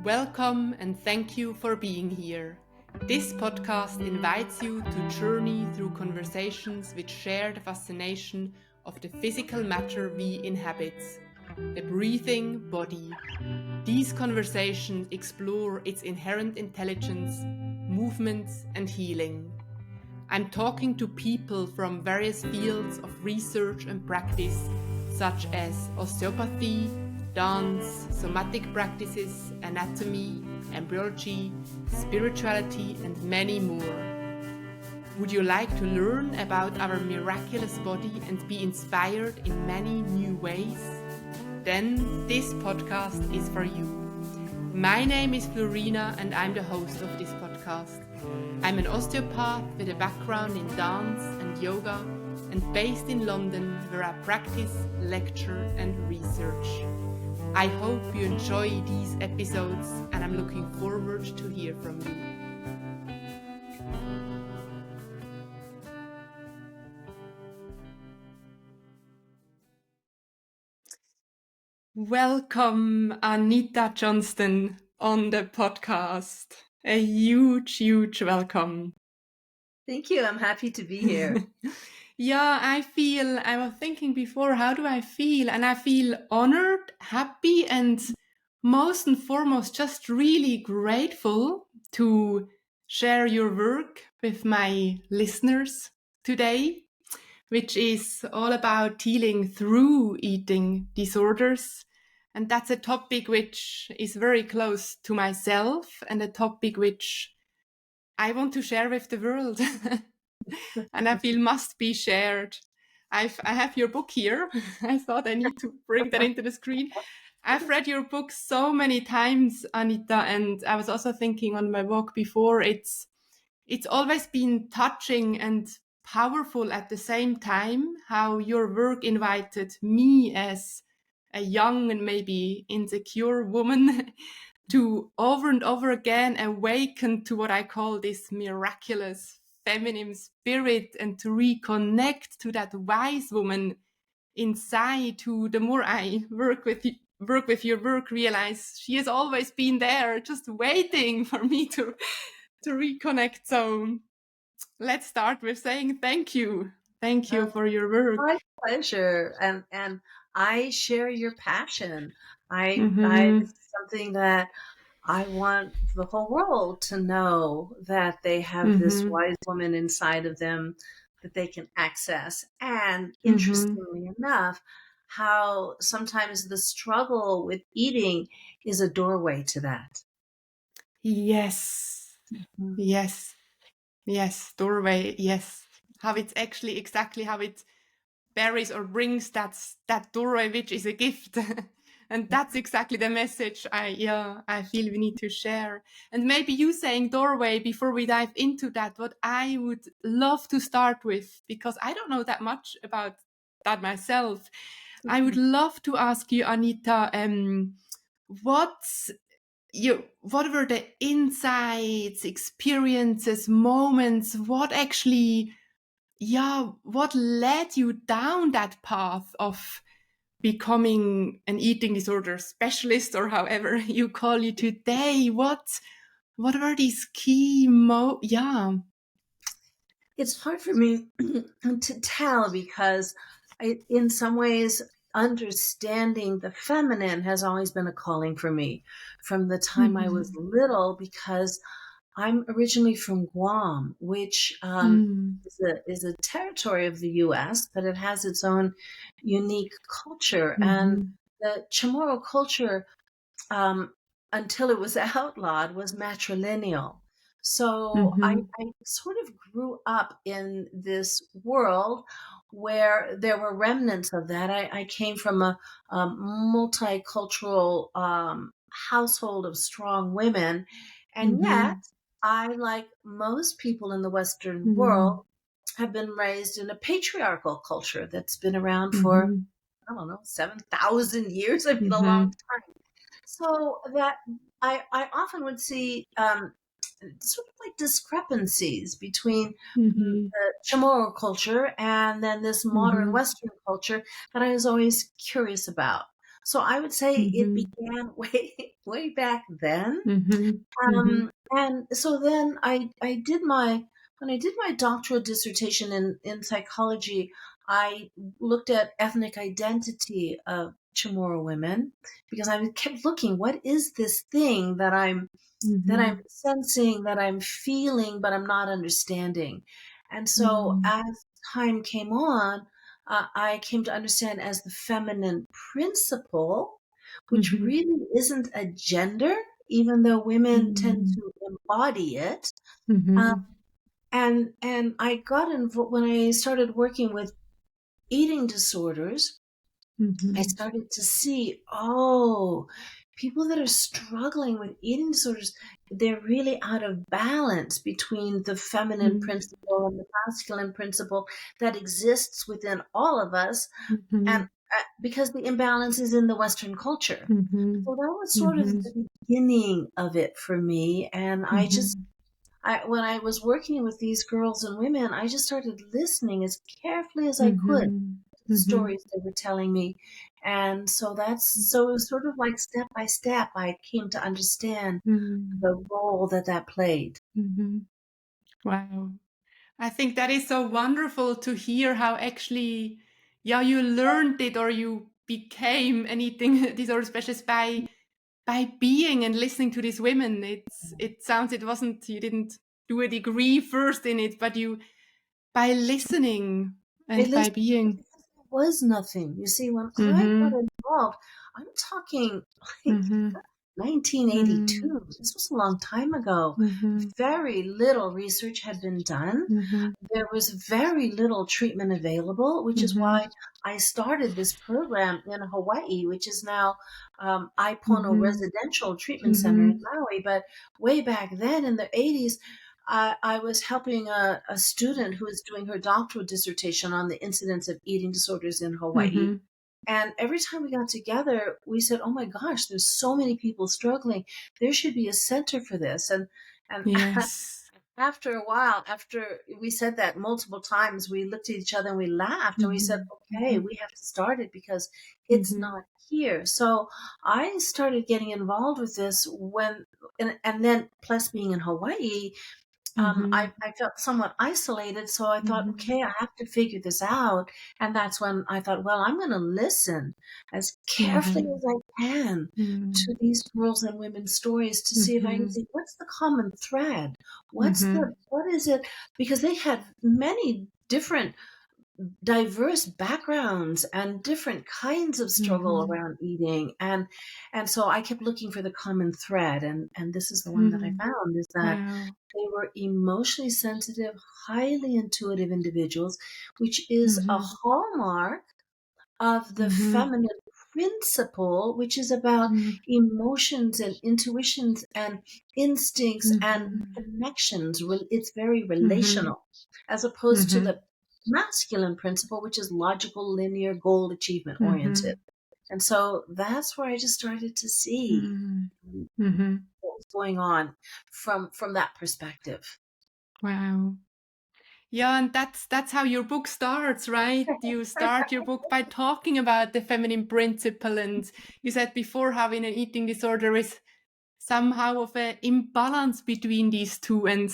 Welcome and thank you for being here. This podcast invites you to journey through conversations which share the fascination of the physical matter we inhabit, the breathing body. These conversations explore its inherent intelligence, movements, and healing. I'm talking to people from various fields of research and practice, such as osteopathy, dance, somatic practices, anatomy, embryology, spirituality, and many more. Would you like to learn about our miraculous body and be inspired in many new ways? Then this podcast is for you. My name is Florina and I'm the host of this podcast. I'm an osteopath with a background in dance and yoga and based in London where I practice, lecture and research. I hope you enjoy these episodes and I'm looking forward to hear from you. Welcome, Anita Johnston, on the podcast. A huge welcome. Thank you. I'm happy to be here. Yeah, I was thinking before, how do I feel? And I feel honored, happy, and most and foremost, just really grateful to share your work with my listeners today, which is all about healing through eating disorders. And that's a topic which is very close to myself and a topic which I want to share with the world and I feel must be shared. I have your book here. I thought I need to bring that into the screen. I've read your book so many times, Anita, and I was also thinking on my walk before, it's always been touching and powerful at the same time, how your work invited me as a young and maybe insecure woman to over and over again awaken to what I call this miraculous feminine spirit and to reconnect to that wise woman inside who, the more I work with your work, realize she has always been there just waiting for me to reconnect. So let's start with saying thank you for your work. My pleasure. And I share your passion. This is something that I want the whole world to know, that they have this wise woman inside of them that they can access. And interestingly enough, how sometimes the struggle with eating is a doorway to that. Yes. Yes, doorway, yes. How it's actually exactly how it buries or brings that doorway, which is a gift. And that's exactly the message I feel we need to share. And maybe you saying doorway before we dive into that, what I would love to start with, because I don't know that much about that myself. I would love to ask you, Anita, what were the insights, experiences, moments, what led you down that path of becoming an eating disorder specialist, or however you call it today? What were these key It's hard for me to tell, because in some ways, understanding the feminine has always been a calling for me from the time I was little, because I'm originally from Guam, which is a territory of the U.S., but it has its own unique culture. And the Chamorro culture, until it was outlawed, was matrilineal. So I sort of grew up in this world where there were remnants of that. I came from a multicultural household of strong women. And yet, I, like most people in the Western world, have been raised in a patriarchal culture that's been around for, I don't know, 7,000 years. It's been a long time. So that I often would see sort of like discrepancies between the Chamorro culture and then this modern Western culture that I was always curious about. So I would say it Mhm. began way back then. Mhm. Mhm. And so then I did my when I did my doctoral dissertation in psychology, I looked at ethnic identity of Chamorro women because I kept looking, what is this thing that I'm Mhm. sensing, that I'm feeling, but I'm not understanding. And so Mhm. as time came on, I came to understand as the feminine principle, which Mhm. really isn't a gender, even though women tend Mhm. to embody it. Uh, Mhm. and I got involved when I started working with eating disorders. I Mhm. started to see, oh, people that are struggling with eating disorders, they're really out of balance between the feminine Mhm. principle and the masculine principle that exists within all of us. And Mhm. because the imbalance is in the Western culture. So Mhm. that was sort of Mhm. the beginning of it for me. And Mhm. when I was working with these girls and women, I just started listening as carefully as I could Mhm. to the Mhm. stories they were telling me. And so it was sort of like step by step, I came to understand Mhm. the role that that played. Mhm. Wow. I think that is so wonderful to hear how actually, yeah, you learned it or you became an eating disorder specialist by being and listening to these women. It sounds it wasn't you didn't do a degree first in it, but you by listening Hey, and by listen, being. because there was nothing. You see, when I got Mhm. involved, I'm talking like Mhm. Mhm. 1982. This was a long time ago. Mhm. Very little research had been done. Mhm. There was very little treatment available, which is Mhm. why I started this program in Hawaii, which is now Ipono Mhm. Residential Treatment Center in Mhm. Maui. But way back then in the 80s, I was helping a student who was doing her doctoral dissertation on the incidence of eating disorders in Hawaii. Mhm. And every time we got together, we said, "Oh my gosh, there's so many people struggling. There should be a center for this." And Yes. after a while, after we said that multiple times, we looked at each other and we laughed and we said, Mhm. "Okay, Mhm. we have to start it because it's Mhm. not here." So I started getting involved with this and then plus being in Hawaii, Mhm. I felt somewhat isolated. So I thought, Mhm. okay, I have to figure this out. And that's when I thought, well, I'm going to listen as carefully Mhm. as I can to Mhm. these girls and women's stories to see if I can Mhm. see what's the common thread. Mhm. What is it? Because they had many different diverse backgrounds and different kinds of struggle Mhm. around eating. And so I kept looking for the common thread. And this is the one that I Mhm. found is that Wow. they were emotionally sensitive, highly intuitive individuals, which is a Mhm. hallmark of the Mhm. feminine principle, which is about Mhm. emotions and intuitions and instincts and Mhm. connections. It's very Mhm. relational, as opposed to Mhm. the masculine principle, which is logical, linear, goal achievement oriented. Mhm. And so that's where I just started to see Mhm. Mhm. what was going on from that perspective. Wow. Yeah, and that's how your book starts, right? You start your book by talking about the feminine principle, and you said before having an eating disorder is somehow of an imbalance between these two. And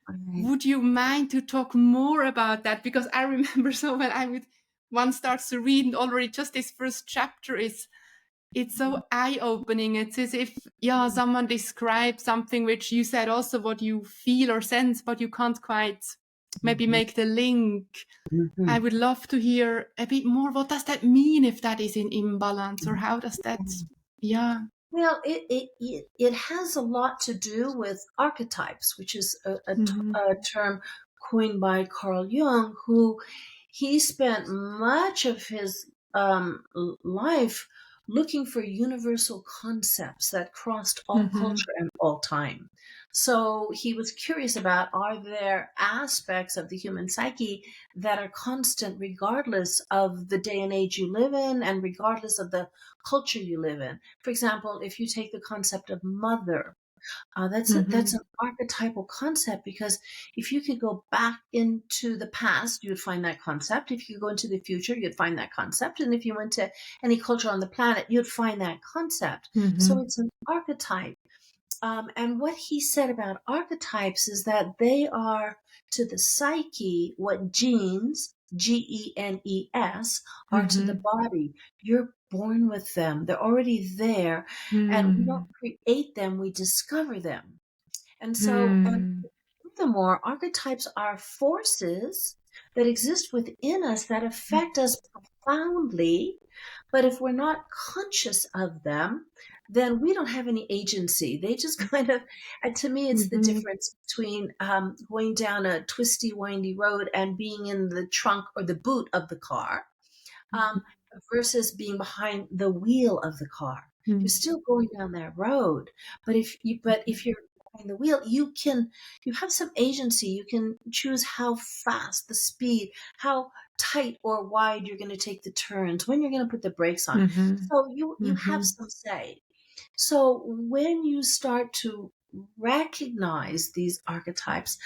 Right. would you mind to talk more about that? Because I remember so when I would one starts to read, and already just this first chapter is it's so eye-opening. It's as if, yeah, someone describes something which you said also what you feel or sense, but you can't quite maybe Mhm. make the link. I Mhm. would love to hear a bit more. What does that mean if that is in imbalance, or how does that, Mhm. yeah. Well, it has a lot to do with archetypes, which is Mm-hmm. a term coined by Carl Jung, who he spent much of his life looking for universal concepts that crossed all Mm-hmm. culture and all time. So he was curious about, are there aspects of the human psyche that are constant regardless of the day and age you live in and regardless of the culture you live in? For example, if you take the concept of mother, That's Mhm. an archetypal concept because if you could go back into the past, you'd find that concept. If you go into the future, you'd find that concept. And if you went to any culture on the planet, you'd find that concept. So Mhm. it's an archetype. And what he said about archetypes is that they are to the psyche what genes, genes, are to the Mhm. body. You're born with them, they're already there. And we don't Mm. create them, we discover them. And so, Mm. furthermore, archetypes are forces that exist within us that affect us profoundly. But if we're not conscious of them, then we don't have any agency. They just kind of, and to me, it's the Mhm. difference between going down a twisty, windy road and being in the trunk or the boot of the car, um, versus being behind the wheel of the car. You're Mhm. still going down that road, but if you're behind the wheel, you have some agency. You can choose how fast, the speed, how tight or wide you're going to take the turns, when you're going to put the brakes on. Mhm. So you have Mhm. some say. So when you start to recognize these archetypes,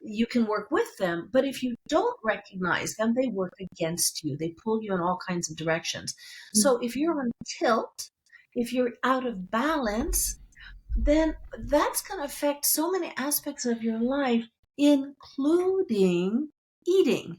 you can work with them. But if you don't recognize them, they work against you. They pull you in all kinds of directions. Mhm. So if you're on tilt, if you're out of balance, then that's going to affect so many aspects of your life, including eating.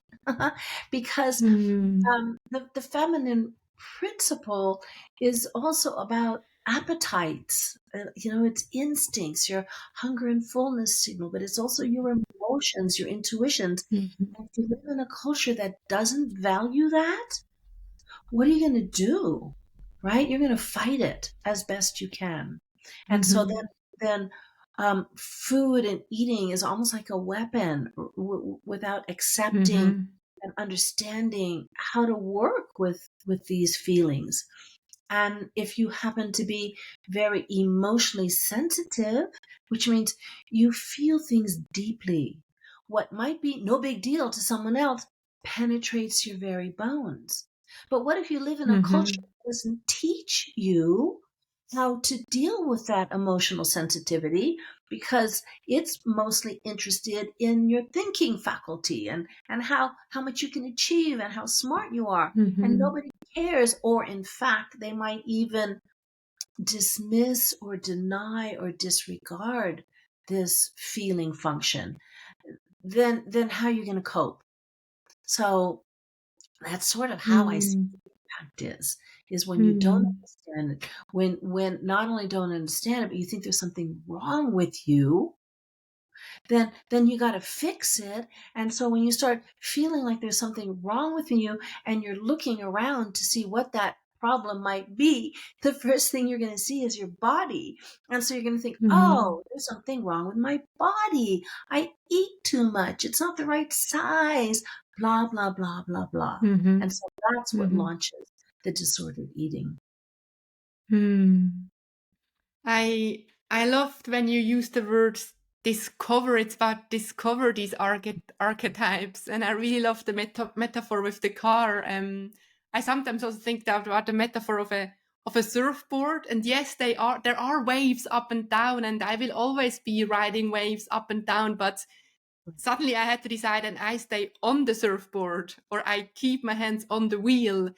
Because Mm. the feminine principle is also about appetites. It's instincts, your hunger and fullness signal, but it's also your emotions, your intuitions. Mhm. And if you live in a culture that doesn't value that, what are you going to do? Right? You're going to fight it as best you can. And so Mhm. then food and eating is almost like a weapon without accepting Mhm. and understanding how to work with these feelings. And if you happen to be very emotionally sensitive, which means you feel things deeply, what might be no big deal to someone else penetrates your very bones. But what if you live in a culture Mhm. that doesn't teach you how to deal with that emotional sensitivity because it's mostly interested in your thinking faculty and how much you can achieve and how smart you are, and Mhm. nobody cares, or in fact they might even dismiss or deny or disregard this feeling function, then how are you going to cope? So that's sort of how I see Mm. impact is when you don't Mm. understand it, when not only don't understand it, but you think there's something wrong with you, then you got to fix it. And so when you start feeling like there's something wrong with you and you're looking around to see what that problem might be, the first thing you're going to see is your body. And so you're going to think, Mhm. oh, there's something wrong with my body. I eat too much. It's not the right size, blah, blah, blah, blah, blah. And Mhm. so that's what Mhm. launches the disordered eating. Mm. I loved when you used the word discover. It's about discover these archetypes, and I really love the metaphor with the car. I sometimes also think that about the metaphor of a surfboard. And yes, there are waves up and down, and I will always be riding waves up and down. But suddenly I had to decide, and I stay on the surfboard or I keep my hands on the wheel.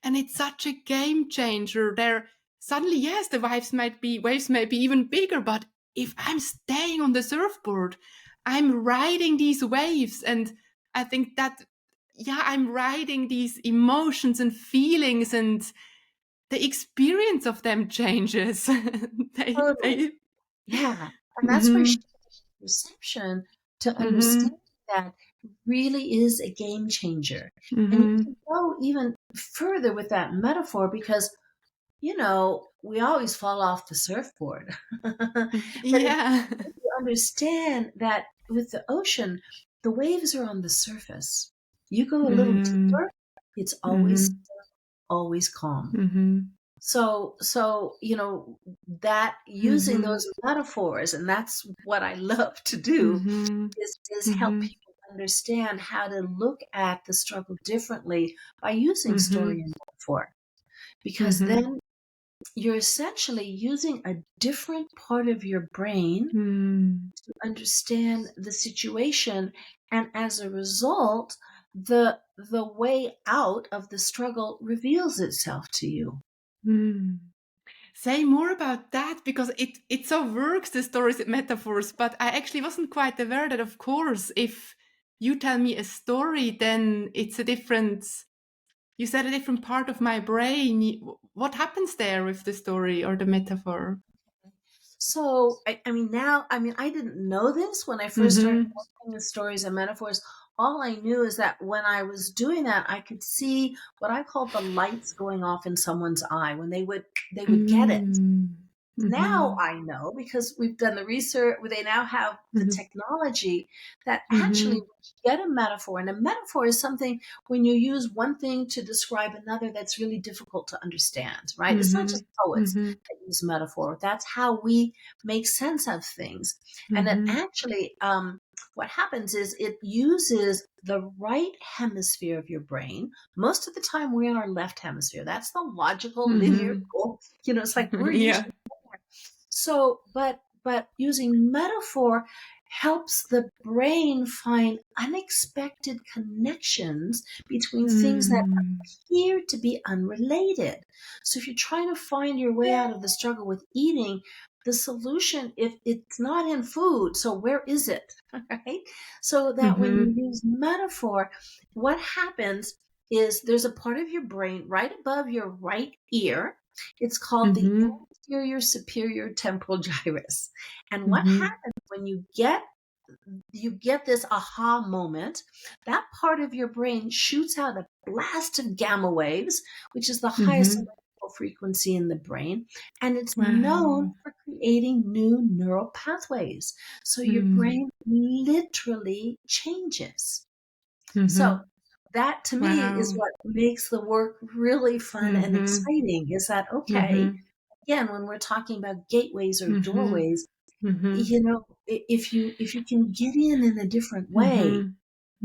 And it's such a game changer. There suddenly, yes, the waves may be even bigger, but if I'm staying on the surfboard, I'm riding these waves. And I think that, yeah, I'm riding these emotions and feelings, and the experience of them changes. Totally. They, Yeah. And that's where mm-hmm, perception to mm-hmm, understand that really is a game changer. And you mm-hmm. can go even further with that metaphor because, we always fall off the surfboard. But Yeah. if you understand that with the ocean, the waves are on the surface. You go a little Mm-hmm, deeper, it's always, mm-hmm, always calm. mm-hmm, So, that using mm-hmm, those metaphors, and that's what I love to do, mm-hmm, is help mm-hmm. people understand how to look at the struggle differently by using story Mhm. and metaphor. Because Mhm. then you're essentially using a different part of your brain Mm. to understand the situation, and as a result, the way out of the struggle reveals itself to you. Mm. Say more about that, because it so works, the stories and metaphors, but I actually wasn't quite aware that, of course, if you tell me a story, then it's a different, you said a different part of my brain. What happens there with the story or the metaphor? So, I didn't know this when I first started Mm-hmm. working with stories and metaphors. All I knew is that when I was doing that, I could see what I called the lights going off in someone's eye when they would get it. Mm-hmm. Now Mm-hmm. I know, because we've done the research, where they now have the technology, that actually Mm-hmm. when you get a metaphor, and a metaphor is something when you use one thing to describe another that's really difficult to understand, right? It's not Mm-hmm. just poets Mm-hmm. that use metaphor. That's how we make sense of things. And it Mm-hmm. actually, what happens is it uses the right hemisphere of your brain. Most of the time, we're in our left hemisphere. That's the logical, linear Mm-hmm. goal. It's like we're Yeah. usually there. So, but using metaphor helps the brain find unexpected connections between things that Mm. appear to be unrelated. So if you're trying to find your way out of the struggle with eating, the solution, if it's not in food, so where is it? Right? So that when you Mhm. use metaphor, what happens is there's a part of your brain right above your right ear. It's called the Mhm. anterior superior temporal gyrus. And what Mhm. happens when you get this aha moment, that part of your brain shoots out a blast of gamma waves, which is the highest Mhm. electrical frequency in the brain, and it's known Wow. for creating new neural pathways. So your Mm. brain literally changes. So Mhm. that to me is Wow. what makes the work really fun and Mhm. exciting, is that, okay, Mhm. again, when we're talking about gateways or Mhm. doorways, Mhm. if you can get in a different way Mhm.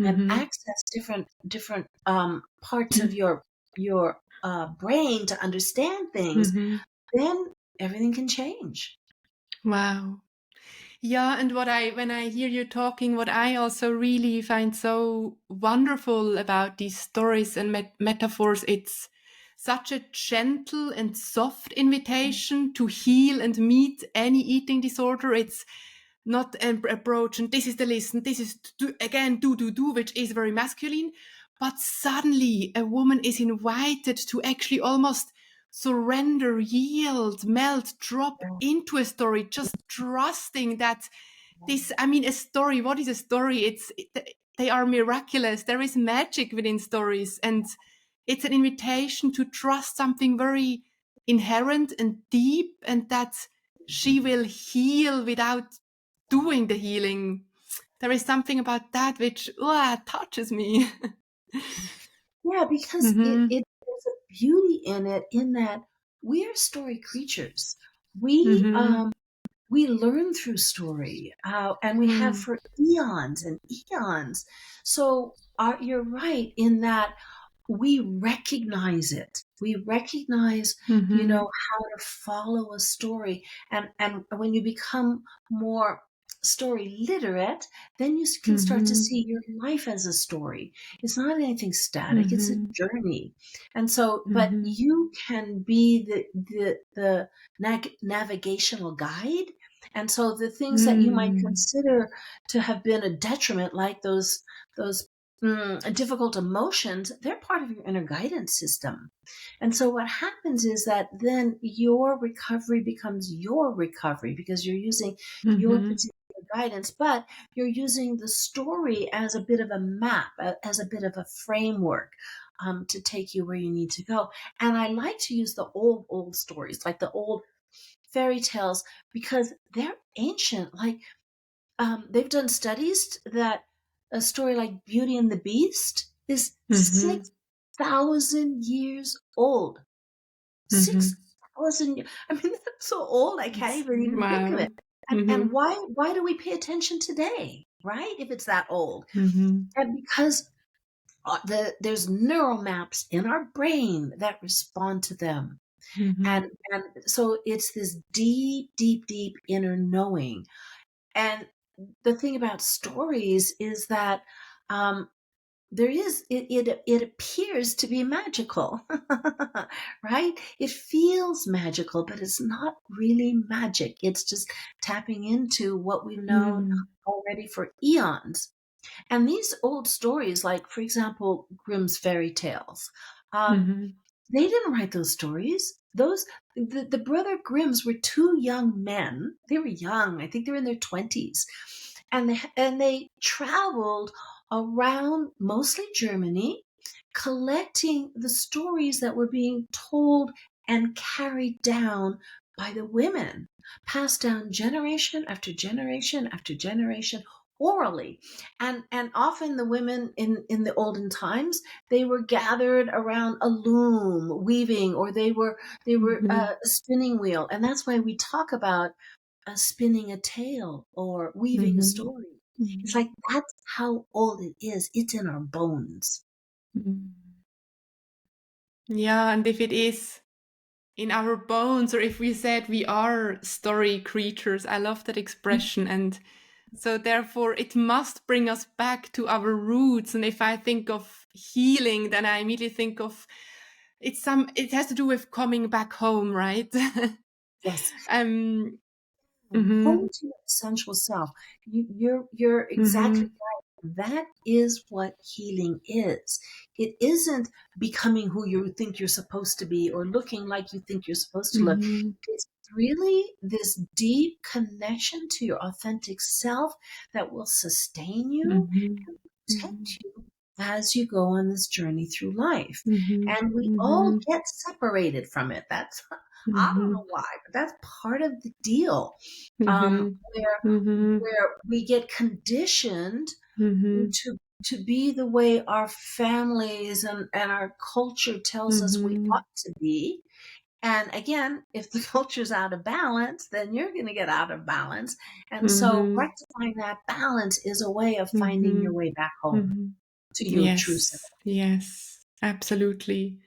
and Mhm. access different parts of your brain to understand things, Mhm. then everything can change. Wow. Yeah, and when I hear you talking, what I also really find so wonderful about these stories and metaphors, it's such a gentle and soft invitation to heal and meet any eating disorder. It's not an approach, and this is the list, and this is again, do, which is very masculine. But suddenly a woman is invited to actually almost surrender, yield, melt, drop into a story, just trusting that this, I mean, a story, what is a story? They are miraculous. There is magic within stories, and it's an invitation to trust something very inherent and deep, and that she will heal without doing the healing. There is something about that which touches me. Yeah, because Mhm. there's a beauty in it, in that we are story creatures. We Mhm. um we learn through story, and we have Mm. for eons and eons. So you're right in that we recognize it. We recognize, Mhm. how to follow a story. And when you become more story literate, then you can start to Mhm. see your life as a story. It's not anything static, it's a Mhm. journey. And so, but Mhm. you can be the navigational guide. And so the things that you might Mm. consider to have been a detriment, like those difficult emotions, they're part of your inner guidance system. And so what happens is that then your recovery becomes your recovery, because you're using your Mhm. particular guidance, but you're using the story as a bit of a map, as a bit of a framework, to take you where you need to go. And I like to use the old stories, like the old fairy tales, because they're ancient. Like, they've done studies that a story like Beauty and the Beast is Mhm. 6,000 years old. Mhm. 6,000. I mean, that's so old. I can't even think of it. Wow. And Mhm. why do we pay attention today, right? If it's that old, Mhm. and because there's neural maps in our brain that respond to them. Mhm. And so it's this deep, deep, deep inner knowing. And the thing about stories is that um, there is it appears to be magical, right? It feels magical, but it's not really magic. It's just tapping into what we've known Mhm. already for eons. And these old stories, like for example Grimm's fairy tales, um, Mhm. they didn't write those stories. The brother Grimms were two young men. They were young. I think they were in their 20s. And they traveled around mostly Germany, collecting the stories that were being told and carried down by the women, passed down generation after generation after generation orally. And often the women in the olden times, they were gathered around a loom weaving, or they were Mhm. a spinning wheel. And that's why we talk about spinning a tale or weaving a Mhm. story. It's Mhm. like that's how old it is. It's in our bones. Mhm. Yeah, and if it is in our bones, or if we said we are story creatures, I love that expression. And so therefore it must bring us back to our roots. And if I think of healing, then I immediately think of it has to do with coming back home, right? Yes. um Home mhm, to your essential self. You're exactly mhm, right. That is what healing is. It isn't becoming who you think you're supposed to be or looking like you think you're supposed to look. mhm, It's really this deep connection to your authentic self that will sustain you mhm, and mhm, protect you as you go on this journey through life. mhm, And we all mhm, get separated from it. That's I don't know mhm, why, but that's part of the deal. mhm, Where mhm, we get conditioned mhm, to be the way our families and our culture tells us we mhm, ought to be. And again, if the culture's out of balance, then you're going to get out of balance. And so mhm, rectifying that balance is a way of finding your mhm, way back home mhm. to your true self. Yes, yes, absolutely.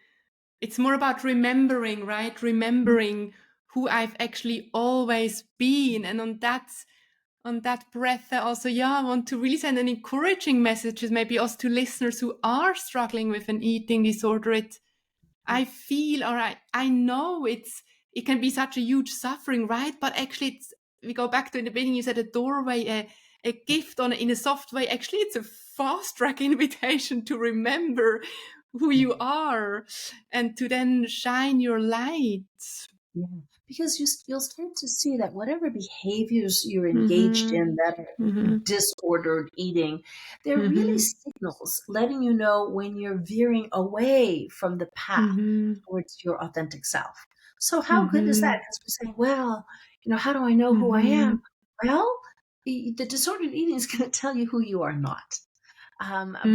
It's more about remembering, right? Mhm. Remembering who I've actually always been. And on that breath, I also, I want to really send an encouraging messages, maybe also to listeners who are struggling with an eating disorder. I feel, or I know it can be such a huge suffering, right? But actually we go back to in the beginning, you said a doorway, a gift in a soft way. Actually, it's a fast track invitation to remember who you are and to then shine your light. Yeah, because you'll start to see that whatever behaviors you're engaged in Mhm. that are Mhm. disordered eating, they're really Mhm. signals letting you know when you're veering away from the path Mhm. towards your authentic self. So how good is that? Mhm. Because we're saying, well, how do I know who I am? Mhm. Well, the disordered eating is going to tell you who you are not,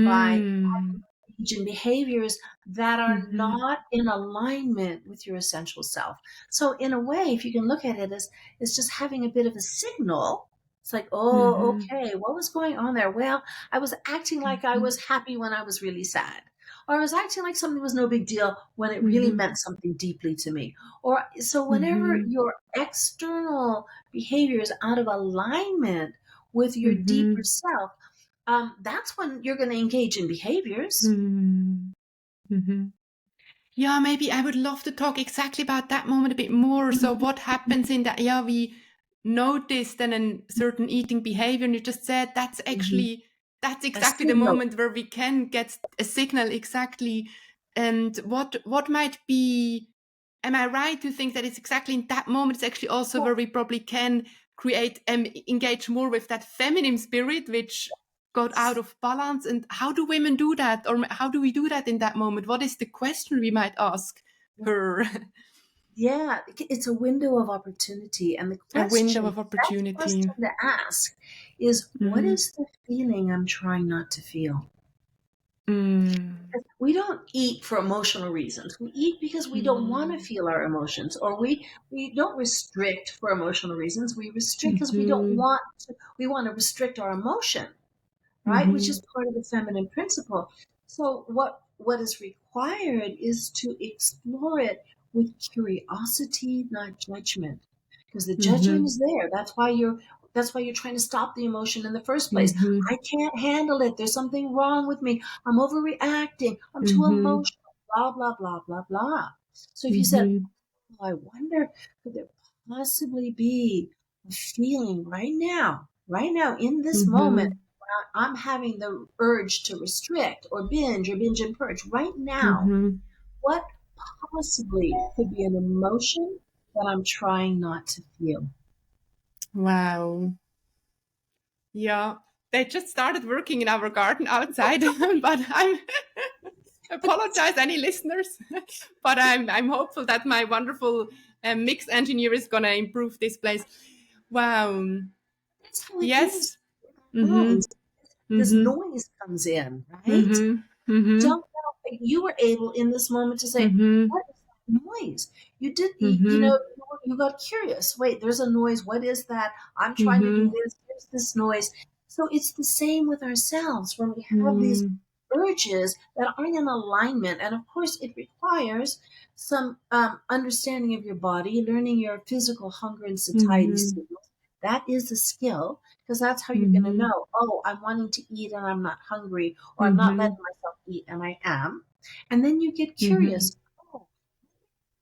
by Mm. engage in behaviors that are Mhm. not in alignment with your essential self. So in a way, if you can look at it as it's just having a bit of a signal, it's like, oh, Mhm. okay, what was going on there? Well, I was acting like I Mhm. was happy when I was really sad. Or I was acting like something was no big deal when it really Mhm. meant something deeply to me. Or so whenever Mhm. your external behavior is out of alignment with your deeper Mhm. self, that's when you're going to engage in behaviors. Mhm. Mhm. Yeah, maybe I would love to talk exactly about that moment a bit more. So what happens in that? Yeah, we noticed then a certain eating behavior, and you just said Mhm. that's A exactly the signal. moment where we can get a signal exactly. And what might be? Am I right to think that it's exactly in that moment? It's actually also where we probably can create and engage more with that feminine spirit, which got out of balance. And how do women do that, or how do we do that in that moment? What is the question we might ask her? Yeah, it's a window of opportunity. And the A window question, of best opportunity. question to ask is, what Mm-hmm. is the feeling I'm trying not to feel? Mm. We don't eat for emotional reasons. We eat because we don't want to Mm. feel our emotions, or we don't restrict for emotional reasons. We restrict because we don't Mm-hmm. want to, we want to restrict our emotion, right? Which Mm-hmm. is part of the feminine principle. So what is required is to explore it with curiosity, not judgment. Because the judgment Mhm. is there. That's why you're trying to stop the emotion in the first place. Mhm. I can't handle it. There's something wrong with me. I'm overreacting. I'm too Mhm. emotional. Blah, blah, blah, blah, blah. So if you said, Mhm. oh, I wonder, could there possibly be a feeling right now, in this moment, Mhm. where I'm having the urge to restrict or binge and purge right now? Mhm. What possibly could be an emotion that I'm trying not to feel? Wow. Yeah. They just started working in our garden outside, but I'm apologize any listeners, but I'm hopeful that my wonderful mix engineer is gonna improve this place. Wow. That's how it is Yes. with our Mhm. minds. This Mhm. noise comes in, right? Mhm. Mhm. Don't know. You were able in this moment to say, Mhm. "What is that noise?" You did. Mhm. You got curious. Wait, there's a noise. What is that? I'm trying to do Mhm. this. There's this noise. So it's the same with ourselves when we have these Mhm. urges that aren't in alignment. And of course, it requires some understanding of your body, learning your physical hunger and satiety Mhm. signals. That is a skill because that's how you're going to Mhm. know, oh, I'm wanting to eat and I'm not hungry, or I'm not letting Mhm. myself eat and I am. And then you get Mhm. curious. Oh,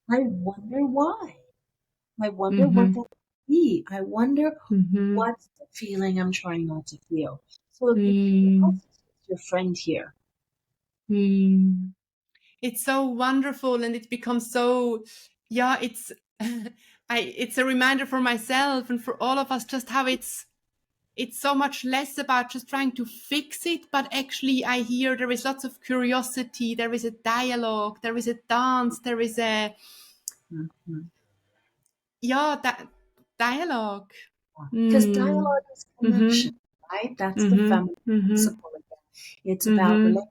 I wonder why. I wonder what Mhm. that could be. I wonder Mhm. what's the feeling I'm trying not to feel. So the Mm. curiosity is your friend here. Mm. It's so wonderful, and it becomes so, yeah, it's it's a reminder for myself and for all of us just how it's so much less about just trying to fix it, but actually I hear there is lots of curiosity, there is a dialogue, there is a dance, there is a, Mhm. yeah, that dialogue. Because Mm. dialogue is Mhm. connection, right? That's the Mhm. feminine Mhm. principle again. It's about Mhm. relation.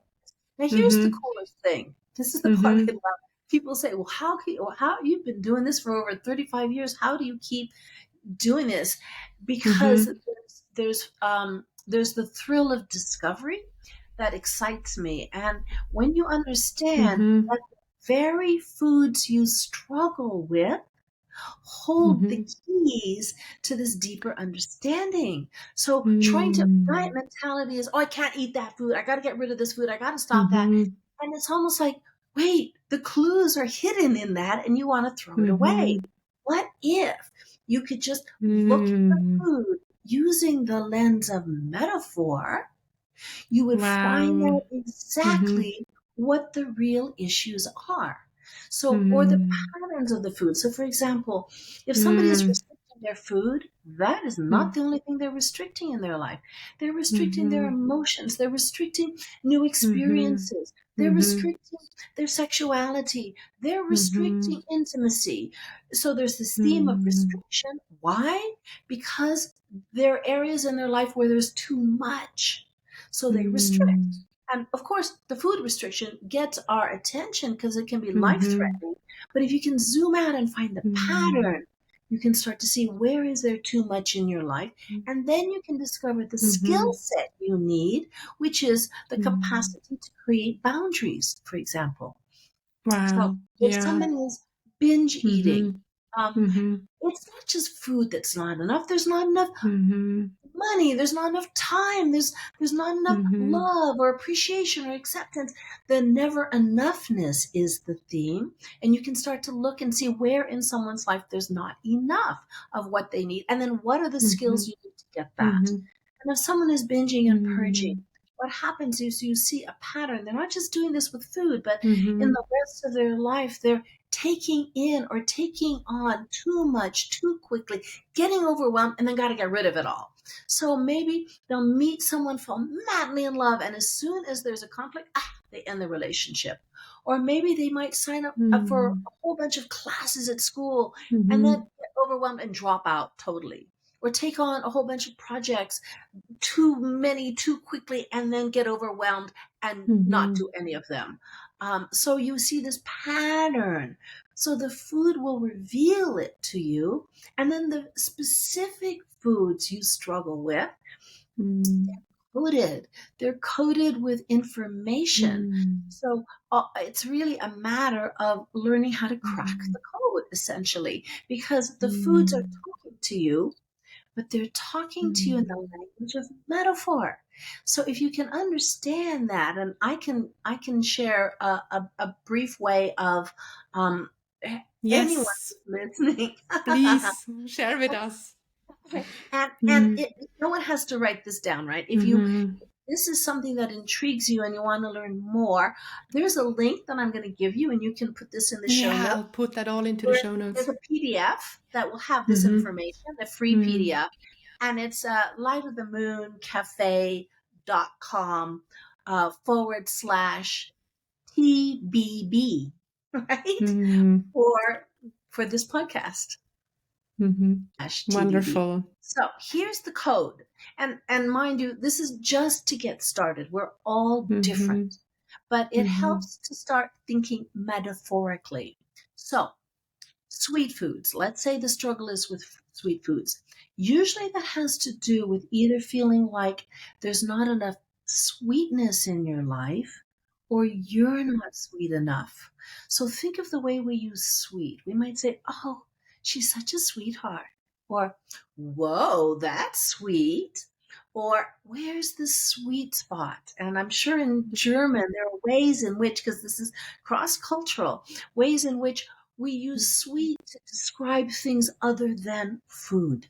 Now, here's the Mhm. coolest thing. This is the part I Mhm. love. People say, "Well, how you've been doing this for over 35 years? How do you keep doing this?" Because Mhm. there's the thrill of discovery that excites me, and when you understand Mhm. that the very foods you struggle with hold the Mhm. keys to this deeper understanding. So trying to diet Mm. mentality is, oh, I can't eat that food. I got to get rid of this food. I got to stop that. Mhm. And it's almost like, wait, the clues are hidden in that and you want to throw it away. Mhm. What if you could just look at the Mm. food using the lens of metaphor? You would find Wow. out Mhm. exactly what the real issues are. So, or the Mhm. patterns of the food. So, for example, if somebody is Mm. restricting their food, that is not Mm. the only thing they're restricting in their life. They're restricting their Mhm. emotions, they're restricting new Mhm. experiences, they're Mhm. restricting their sexuality, they're restricting Mhm. intimacy. So, there's this theme of Mm. restriction. Why? Because there are areas in their life where there's too much. So they restrict. Mm. And of course, the food restriction gets our attention because it can be life Mhm. threatening. But if you can zoom out and find the Mm. pattern, you can start to see where is there too much in your life. And then you can discover the skill Mhm. set you need, which is the Mm. capacity to create boundaries, for example. So Wow. if Yeah. somebody is binge eating, Mhm. um, Mhm. it's not just food that's not enough. There's not enough Mhm. money, there's not enough time, there's not enough Mhm. love or appreciation or acceptance. The never enoughness is the theme, and you can start to look and see where in someone's life there's not enough of what they need, and then what are the skills Mhm. you need to get that. Mhm. And if someone is binging and purging, Mm. what happens is you see a pattern. They're not just doing this with food, but in Mhm. the rest of their life, they're taking in or taking on too much too quickly, getting overwhelmed, and then got to get rid of it all. So maybe they'll meet someone, fall madly in love, and as soon as there's a conflict, they end the relationship. Or maybe they might sign up for Mm. a whole bunch of classes at school and then Mhm. get overwhelmed and drop out totally. Or take on a whole bunch of projects, too many too quickly, and then get overwhelmed and not Mhm. do any of them. So you see this pattern. So the food will reveal it to you, and then the specific foods you struggle with, Mm. coated. They're coated with information. Mm. So it's really a matter of learning how to crack Mm. the code, essentially, because the foods are Mm. talking to you, but they're talking to you in the Mm. language of metaphor. So if you can understand that, and I can share a brief way of um, anyone Yes, who's listening. please share with us. Okay. And Mm. no one has to write this down, right? If you Mm-hmm. this is something that intrigues you and you want to learn more, there's a link that I'm going to give you, and you can put this in the show Yeah, notes. I'll put that all into the Where show there's notes. a PDF that will have this Mm-hmm. information, a free Mm. PDF, and it's lightofthemooncafe.com / TBB, right? Mm. For this podcast. Mm-hmm. TBB. Wonderful. So here's the code. And mind you, this is just to get started. We're all different, Mm-hmm. but it Mm-hmm. helps to start thinking metaphorically. So, sweet foods. Let's say the struggle is with sweet foods. Usually that has to do with either feeling like there's not enough sweetness in your life or you're not sweet enough. So think of the way we use sweet. We might say, "Oh, she's such a sweetheart." Or, "Whoa, that's sweet." Or, "Where's the sweet spot?" And I'm sure in German there are ways in which, because this is cross cultural, ways in which we use sweet to describe things other than food,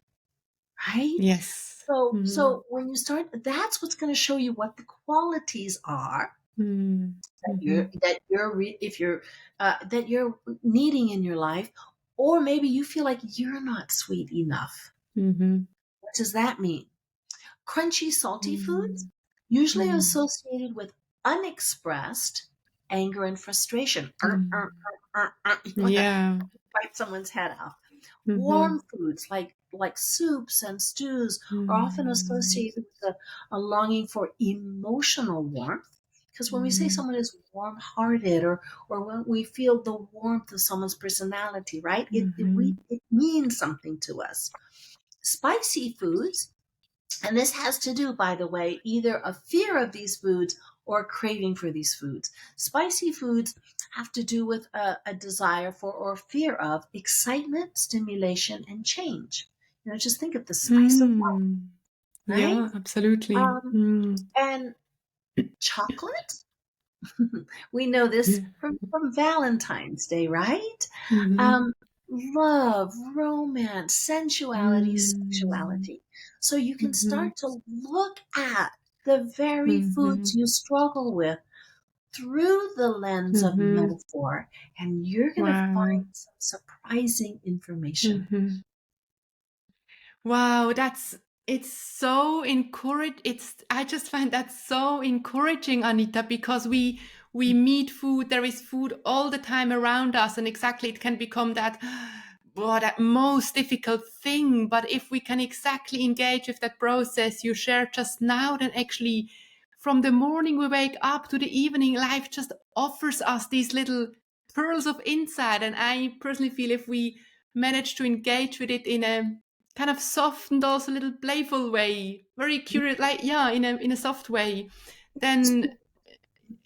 right? Yes. So Mm. when you start, that's what's going to show you what the qualities are Mm. Mm-hmm. if you're that you're needing in your life, or maybe you feel like you're not sweet enough. Mm-hmm. What does that mean? Crunchy, salty foods Mm. usually are Mm. associated with unexpressed anger and frustration. Mm. You want to Yeah. bite someone's head off. Mm-hmm. Warm foods like soups and stews are often Mm. associated with a longing for emotional warmth. Because when we say Mm. someone is warm-hearted, or when we feel the warmth of someone's personality, right? Mm-hmm. It means something to us. Spicy foods, and this has to do, by the way, either a fear of these foods or a craving for these foods. Spicy foods have to do with a desire for or fear of excitement, stimulation, and change. Just think of the spice of life, Mm. right? Yeah, absolutely. Um, Mm. and chocolate, we know this Yeah. from Valentine's Day, right? Mm-hmm. Um, love, romance, sensuality, Mm. sexuality. So you can Mm-hmm. start to look at the very Mm-hmm. foods you struggle with through the lens of Mm-hmm. metaphor, and you're going to Wow. find some surprising information. Mm-hmm. Wow, it's so encourage it's I just find that so encouraging, Anita, because we meet food, there is food all the time around us, and exactly it can become that that most difficult thing. But if we can exactly engage with that process you shared just now, then actually from the morning we wake up to the evening, life just offers us these little pearls of insight. And I personally feel if we manage to engage with it in a kind of soft and also a little playful way, very curious, like yeah, in a soft way, then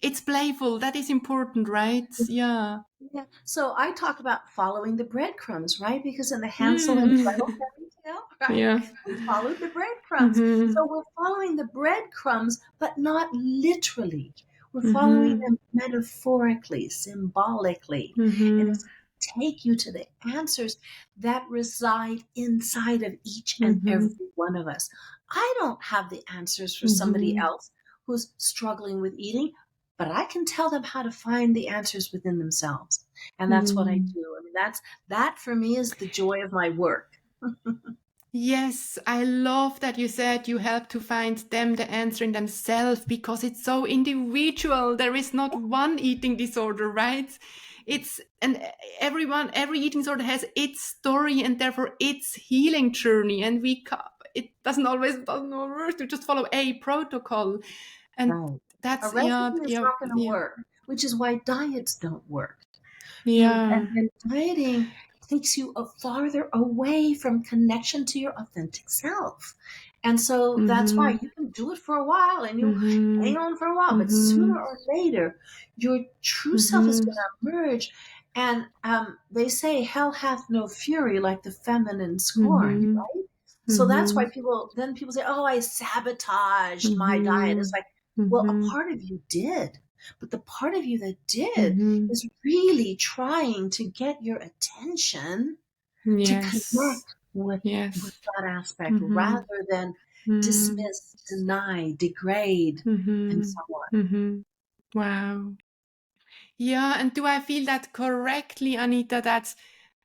it's playful. That is important, right? Yeah. Yeah. So I talk about following the breadcrumbs, right? Because in the Hansel and Gretel Mm. fairy tale, right, Yeah. we followed the breadcrumbs. Mm-hmm. So we're following the breadcrumbs, but not literally. We're following Mm-hmm. them metaphorically, symbolically. And Mm-hmm. it's take you to the answers that reside inside of each and Mm-hmm. every one of us. I don't have the answers for somebody Mm-hmm. else who's struggling with eating, but I can tell them how to find the answers within themselves. And that's what I Mm. do. I mean, that for me is the joy of my work. Yes, I love that you said you help to find them the answer in themselves, because it's so individual. There is not one eating disorder, right? It's and every eating disorder has its story and therefore its healing journey. And it doesn't always work to just follow a protocol. And Right. A that's recipe is yeah, not going to yeah, work, which is why diets don't work. yeah. And dieting takes you farther away from connection to your authentic self. And so that's why you can do it for a while and you'll hang on for a while, but sooner or later, your true self is going to emerge. And they say, hell hath no fury like the feminine scorn, right? So that's why people say, oh, I sabotaged my diet. It's like, well, a part of you did. But the part of you that did is really trying to get your attention to Yes. connect with Yes. that aspect Mm-hmm. rather than Mm-hmm. dismiss, deny, degrade, and Mm-hmm. so on. Mm-hmm. Wow. Yeah, and do I feel that correctly, Anita, that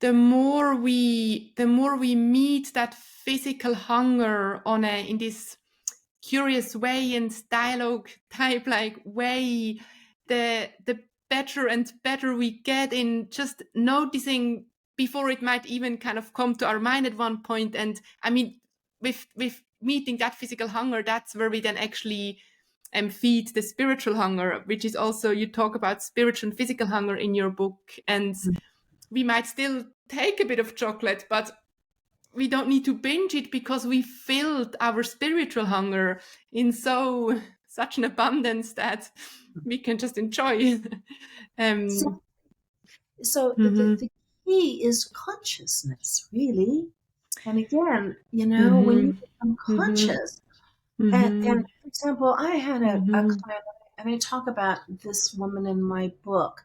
the more we meet that physical hunger in this curious way and dialogue type like way, the better and better we get in just noticing before it might even kind of come to our mind at one point. And I mean, with meeting that physical hunger, that's where we then actually feed the spiritual hunger, which is also, you talk about spiritual and physical hunger in your book. And we might still take a bit of chocolate, but we don't need to binge it because we filled our spiritual hunger in such an abundance that we can just enjoy. So, um, so mm-hmm, the key is consciousness, really. And again, when mm-hmm, you become mm-hmm, conscious, and mm-hmm, for example, I had a mm-hmm, client, and I talk about this woman in my book.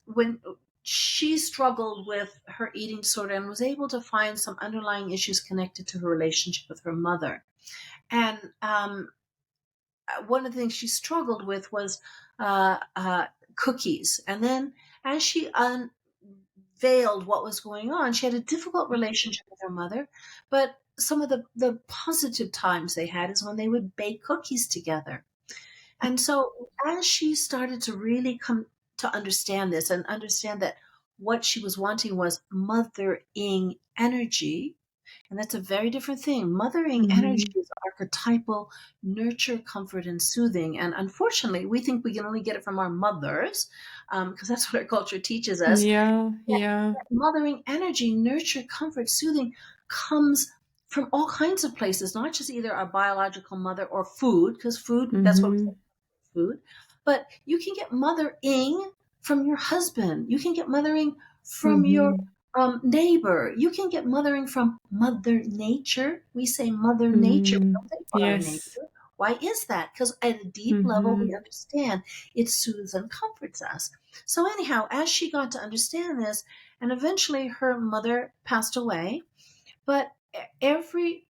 When she struggled with her eating disorder and was able to find some underlying issues connected to her relationship with her mother. And one of the things she struggled with was cookies. And then as she unveiled what was going on, she had a difficult relationship with her mother. But some of the positive times they had is when they would bake cookies together. And so as she started to really come to understand this and understand that what she was wanting was mothering energy, and that's a very different thing. Mothering energy mm-hmm. is archetypal, nurture, comfort, and soothing. And unfortunately, we think we can only get it from our mothers because that's what our culture teaches us. Yeah, Yet, yeah. yet mothering energy, nurture, comfort, soothing comes from all kinds of places, not just either our biological mother or food, because food, that's what we say, Mm-hmm, food. But you can get mothering from your husband. You can get mothering from your mm-hmm, neighbor. You can get mothering from Mother Nature. We say Mother Nature. We mm-hmm. don't say Father Yes. Nature. Why is that? Because at a deep level, Mm-hmm, we understand it soothes and comforts us. So, anyhow, as she got to understand this, and eventually her mother passed away, but every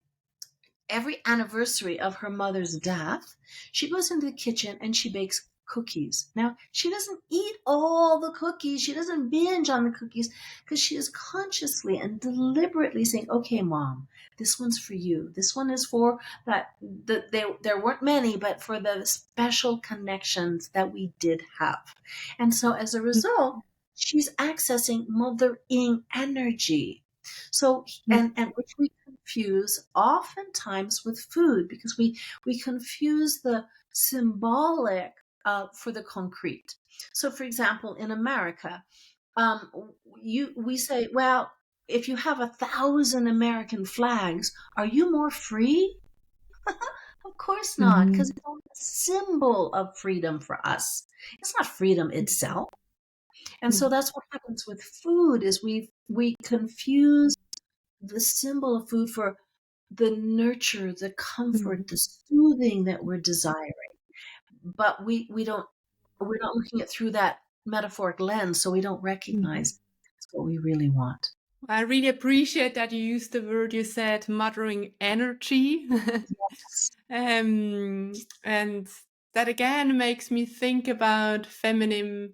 anniversary of her mother's death, she goes into the kitchen and she bakes cookies. Now, she doesn't eat all the cookies. She doesn't binge on the cookies because she is consciously and deliberately saying, okay, mom, this one's for you. This one is for that. There weren't many, but for the special connections that we did have. And so as a result, she's accessing mothering energy. So, and which we confuse oftentimes with food because we confuse the symbolic for the concrete. So, for example, in America, we say, well, if you have 1,000 American flags, are you more free? Of course not, because mm-hmm, it's only a symbol of freedom for us. It's not freedom itself. And so that's what happens with food is we confuse the symbol of food for the nurture, the comfort, the mm-hmm. soothing that we're desiring. But we don't we're not looking at through that metaphoric lens, so we don't Mm-hmm. recognize that's what we really want. I really appreciate that you used the word you said, mothering energy. Yes. And that again makes me think about feminine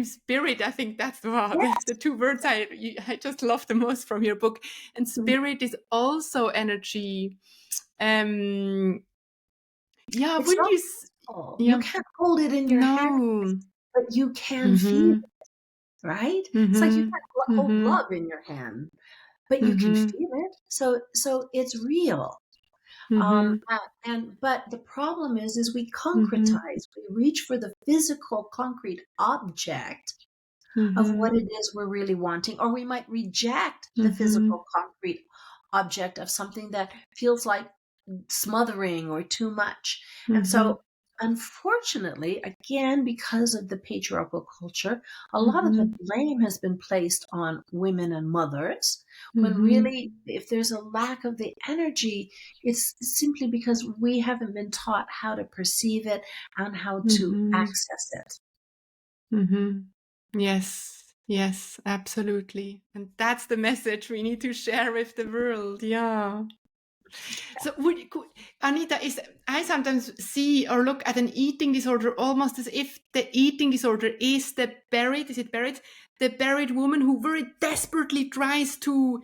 spirit. I think that's the Yes. two words I just love the most from your book. And Mhm. spirit is also energy. Um, yeah, It's wouldn't not you? physical. You Yeah, can't hold it in your hand, no. but you can feel Mm-hmm. it, right? It's like you Mm-hmm. can't hold Mm-hmm. love in your hand, but you can Mm-hmm. feel it. So it's real. Mm-hmm. But the problem is we Mm-hmm. concretize. We reach for the physical concrete object of Mm-hmm. what it is we're really wanting, or we might reject the Mm-hmm. physical concrete object of something that feels like smothering or too much. And Mhm. so, unfortunately, again, because of the patriarchal culture, a lot of the Mhm. blame has been placed on women and mothers, when Mhm. really, if there's a lack of the energy, it's simply because we haven't been taught how to perceive it and how to Mhm. access it. Mhm. Yes. Yes, absolutely. And that's the message we need to share with the world. Yeah. So Anita, I sometimes see or look at an eating disorder almost as if the eating disorder is the buried woman who very desperately tries to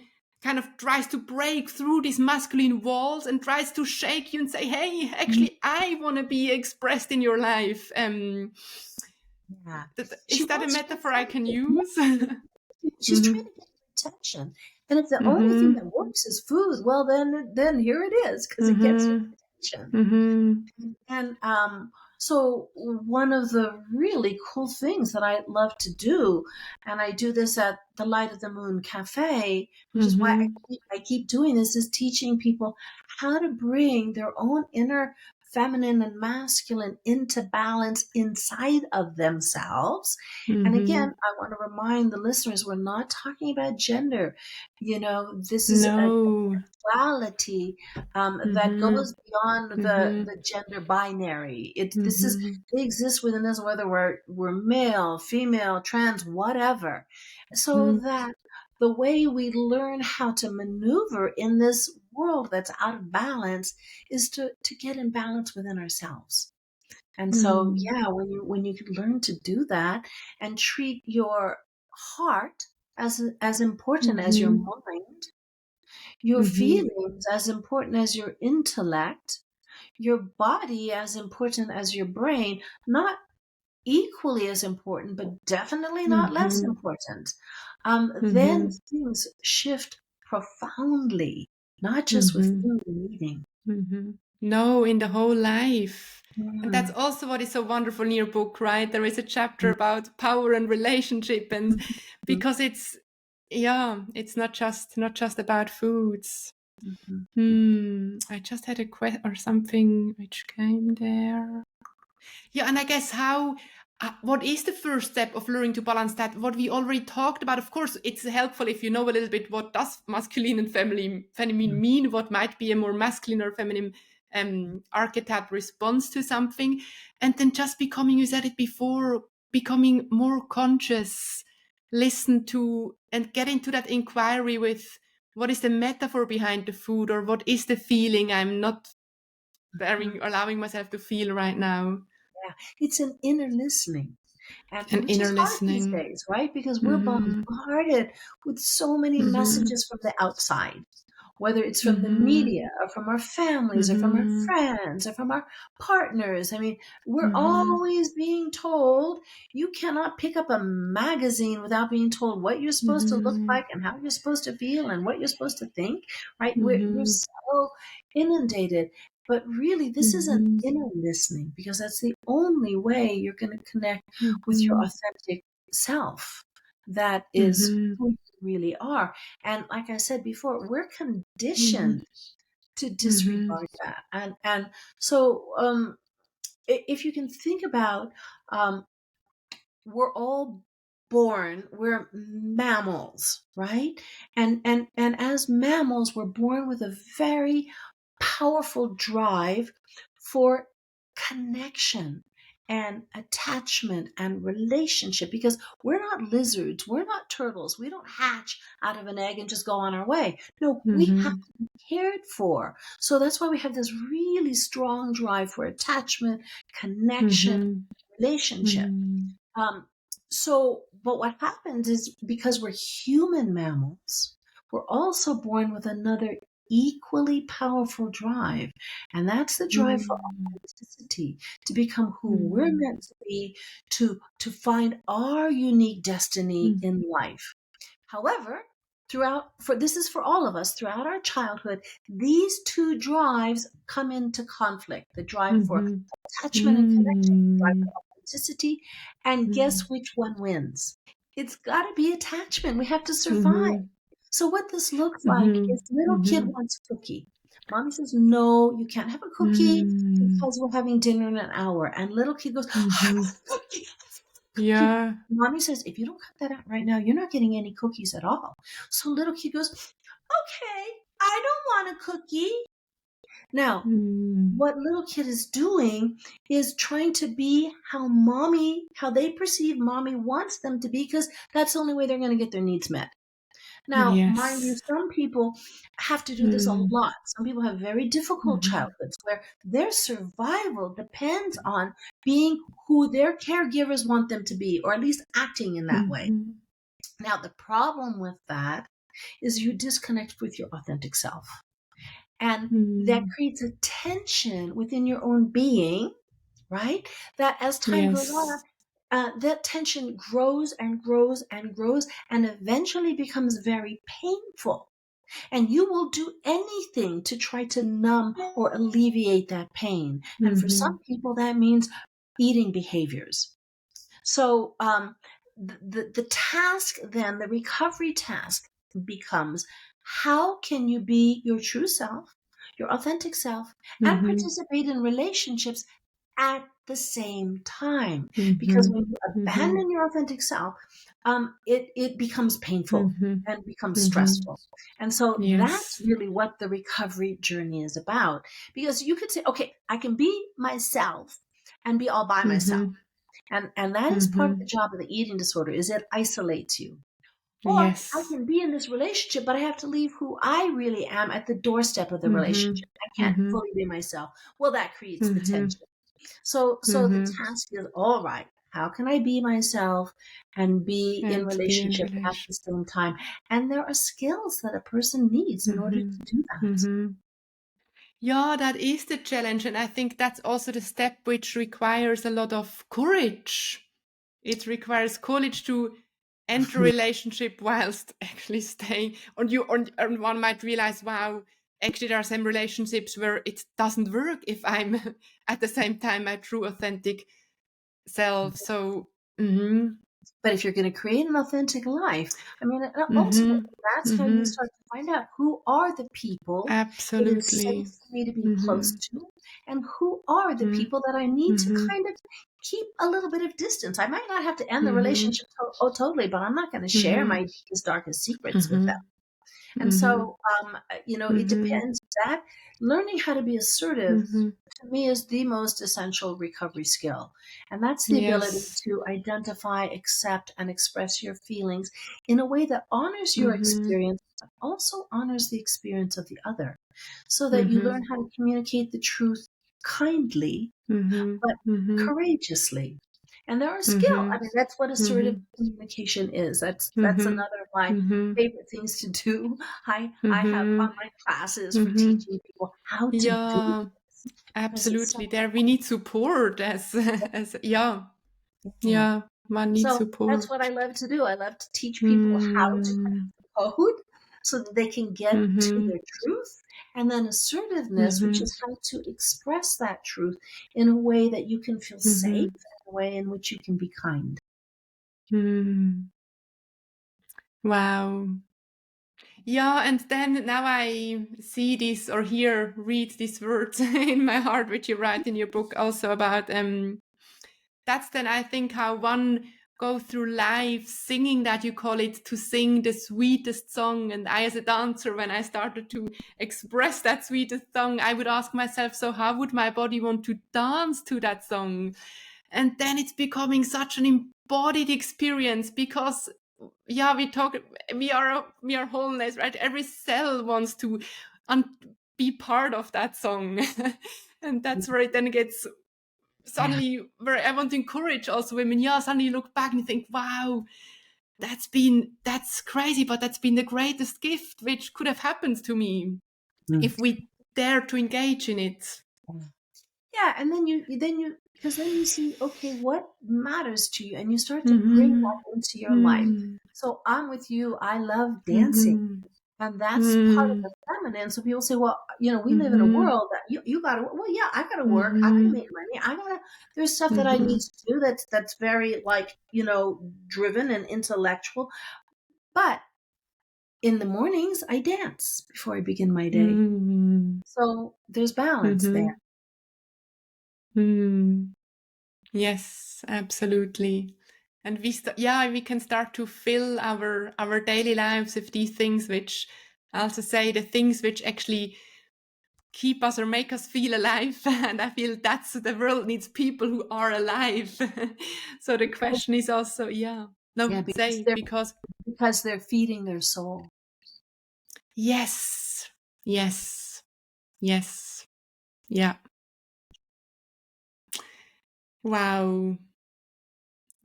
break through these masculine walls and tries to shake you and say, hey, actually, I want to be expressed in your life. Yeah. She Is that a wants metaphor I can your use? she's trying Mhm. to get your attention. And if the only thing Mhm. that works is food, well, then here it is, because it gets your Mhm. attention. Mhm. And so one of the really cool things that I love to do, and I do this at the Light of the Moon Cafe, which is why Mhm. I keep doing this, is teaching people how to bring their own inner feminine and masculine into balance inside of themselves. And again, Mhm. I want to remind the listeners, we're not talking about gender. This is a No. duality that Mhm. goes beyond Mhm. the gender binary. Mhm. They exist within us, whether we're male, female, trans, whatever. So Mhm. that the way we learn how to maneuver in this world that's out of balance is to get in balance within ourselves. And so, Mhm. yeah, when you can learn to do that and treat your heart as important as your Mhm. mind, your Mhm. feelings as important as your intellect, your body as important as your brain, not equally as important, but definitely not less Mhm. important, then Mhm. things shift profoundly, not just with Mhm. food and eating. Mhm. No, in the whole life. And that's Mm, also what is so wonderful in your book, right? There is a chapter about power and relationship, and mhm, because it's not just about foods. mhm, I just had a question or something which came there. Yeah, and I guess what is the first step of learning to balance that? What we already talked about. Of course, it's helpful if you know a little bit what does masculine and feminine mean, what might be a more masculine or feminine archetype response to something, and then just becoming, you said it before, becoming more conscious, listen to and get into that inquiry with what is the metaphor behind the food, or what is the feeling I'm not mhm. allowing myself to feel right now. Yeah, it's an inner listening. And And which inner is hard these listening. days, right? Because we're Mhm. bombarded with so many Mhm. messages from the outside, whether it's from the Mhm. media or from our families or from our Mhm. friends or from our partners. I mean, we're Mhm. always being told you cannot pick up a magazine without being told what you're supposed to look Mhm. like and how you're supposed to feel and what you're supposed to think, right? We're Mhm. so inundated. But really, this is an Mhm. inner listening, because that's the only way you're going to connect with your Mhm. authentic self. That is Mhm. who you really are. And like I said before, we're Mhm. conditioned to Mhm. disregard that. And so if you can think about, um, we're all born, we're mammals, right? And as mammals, we're born with a very powerful drive for connection and attachment and relationship, because we're not lizards, we're not turtles, we don't hatch out of an egg and just go on our way. No, we have Mhm. to be cared for. So that's why we have this really strong drive for attachment, connection, Mhm. relationship. Mhm. um, but what happens is, because we're human mammals, we're also born with another equally powerful drive, and that's the drive for Mhm. authenticity, to become who we're Mhm. meant to be, to find our unique destiny Mhm. in life. However, this is for all of us, throughout our childhood, these two drives come into conflict: the drive for Mhm. attachment and connection, the drive Mhm. for authenticity. And guess which one wins? It's got to be attachment. We have to survive. Mhm. So what this looks like Mhm. is, little kid Mhm. wants cookie. Mommy says, no, you can't have a cookie Mm. because we're having dinner in an hour. And little kid goes, I Mhm. want a cookie. Cookie. Yeah. Mommy says, if you don't cut that out right now, you're not getting any cookies at all. So little kid goes, okay, I don't want a cookie. Now, Mm. what little kid is doing is trying to be how they perceive mommy wants them to be, because that's the only way they're going to get their needs met. Now, mind you, Yes. some people have to do this a Mm. lot. Some people have very difficult Mhm. childhoods where their survival depends on being who their caregivers want them to be, or at least acting in that way. Mhm. Now, the problem with that is you disconnect with your authentic self. And that Mm. creates a tension within your own being, right? That as time goes on, Yes. that tension grows and grows and grows and eventually becomes very painful. And you will do anything to try to numb or alleviate that pain. And for some Mhm. people, that means eating behaviors. So the task then, the recovery task becomes, how can you be your true self, your authentic self, and Mhm. participate in relationships at the same time? Because when Mhm. you Mhm. abandon your authentic self, it becomes painful Mhm. and becomes Mhm. stressful. And so that's Yes. really what the recovery journey is about. Because you could say, okay, I can be myself and be all by myself. Mhm. And that is part of the Mhm. job of the eating disorder, is it isolates you. Or I Yes. can be in this relationship, but I have to leave who I really am at the doorstep of the relationship. Mhm. I can't Mhm. fully be myself. Well, that creates the Mhm. tension. So the Mhm. task is, all right, how can I be myself and be in And be in relationship at relation. the same time? And there are skills that a person needs in order Mhm. to do that. Mhm. Yeah, that is the challenge. And I think that's also the step which requires a lot of courage. It requires courage to enter a relationship whilst actually staying. And one might realize, wow, actually there are some relationships where it doesn't work if I'm at the same time my true authentic self. So, mm-hmm, But if you're going to create an authentic life, I mean, mm-hmm, ultimately, that's how you mm-hmm, start to find out who are the people it is safe absolutely. for me to be close Mm-hmm, to, and who are the people that I need to mm-hmm, kind of keep a little bit of distance. I might not have to end the mm-hmm, relationship totally, but I'm not going to share mm-hmm, my deepest, darkest secrets with them. mm-hmm, And mm-hmm, so, it mm-hmm, depends. That learning how to be assertive mm-hmm. to me is the most essential recovery skill. And that's the ability Yes. to identify, accept, and express your feelings in a way that honors your Mm-hmm, experience, but also honors the experience of the other, so that you learn mm-hmm, how to communicate the truth kindly, mm-hmm, but mm-hmm, courageously. And there are skills. mm-hmm, I mean, that's what assertive mm-hmm, communication is. That's mm-hmm, another of my mm-hmm, favorite things to do. I have mm-hmm, online classes for mm-hmm. teaching people how to do Yeah, this, because it's so absolutely. There we need support as as yeah. yeah. Yeah, one needs So that's support. what I love to do. I love to teach people how to Mm. code so that they can get to Mhm. their truth, and then assertiveness, which Mhm. is how to express that truth in a way that you can feel safe, Mhm. in a way in which you can be kind. Mm. Wow. Yeah, and then now I see this or hear, read these words in my heart, which you write in your book also about that's then I think how one go through life singing that you call it to sing the sweetest song. And I as a dancer, when I started to express that sweetest song, I would ask myself, so how would my body want to dance to that song? And then it's becoming such an embodied experience because yeah, we are wholeness, right? Every cell wants to be part of that song. And that's where it then gets Yeah. suddenly where I want to encourage also women. Yeah, suddenly you look back and you think, wow, that's crazy, but that's been the greatest gift which could have happened to me Mm. if we dare to engage in it. Yeah, and then you because then you see, okay, what matters to you, and you start to bring Mm-hmm. that into your life. Mm-hmm. So I'm with you. I love dancing. Mm-hmm. And that's part of Mm-hmm. the feminine. So people say, well, we live in a Mm-hmm. world that you gotta, well, yeah, I gotta work. I gotta Mm-hmm. make money. There's stuff that I need Mm-hmm. to do that's very, like, driven and intellectual. But in the mornings, I dance before I begin my day. Mm. So there's balance there. Mm-hmm. Mm. Yes, absolutely. And we can start to fill our daily lives with these things which I also say the things which actually keep us or make us feel alive. And I feel that's the world needs people who are alive. So the Because, question is also, no, yeah, because say, because they're feeding their soul. yes, yes, yes, yeah. Wow.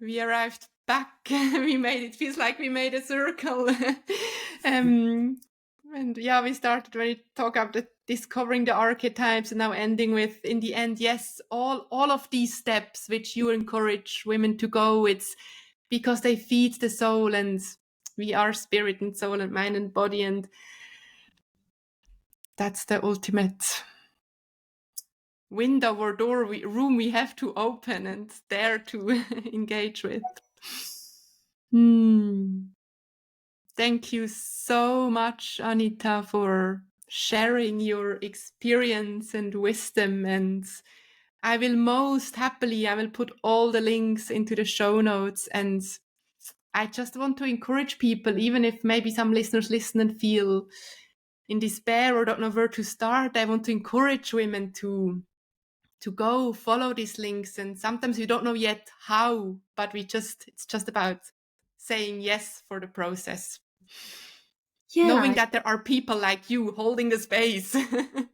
We arrived back. We made it. Feels like we made a circle. um, and we started when we talk about discovering the archetypes, and now ending with, in the end, yes, all of these steps which you encourage women to go. It's because they feed the soul, and we are spirit and soul and mind and body, and that's the ultimate window or room we have to open and dare to engage with. Thank you so much, Anita, for sharing your experience and wisdom. And I will put all the links into the show notes. And I just want to encourage people, even if maybe some listeners listen and feel in despair or don't know where to start, I want to encourage women to go follow these links. And sometimes we don't know yet how, but it's just about saying yes for the process. Knowing Yeah, that there are people like you holding the space. yeah.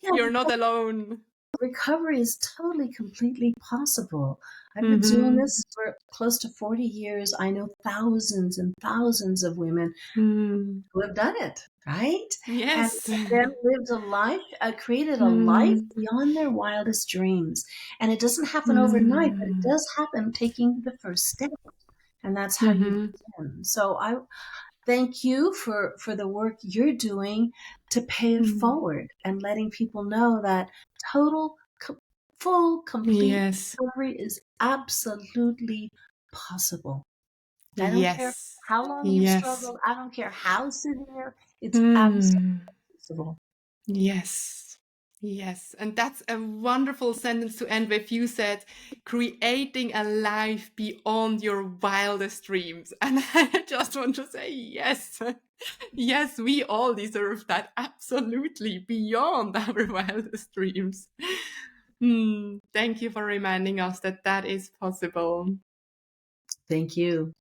You're not alone. Recovery is totally, completely possible. I've been doing Mm-hmm. this for close to 40 years. I know thousands and thousands of women Mm. who have done it, right? And Yes. then lived a life, created a life Mm. beyond their wildest dreams. And it doesn't happen overnight, but it Mm. does happen taking the first step. And that's how you Mm-hmm. begin. So I thank you for the work you're doing to pay it Mm. forward and letting people know that total, full, complete Yes. recovery is absolutely possible. I don't care Yes. how long you've Yes. struggled. I don't care how severe. It's absolutely Mm. possible. Yes. Yes. And that's a wonderful sentence to end with. You said, creating a life beyond your wildest dreams. And I just want to say, yes. Yes, we all deserve that. Absolutely. Beyond our wildest dreams. Thank you for reminding us that that is possible. Thank you.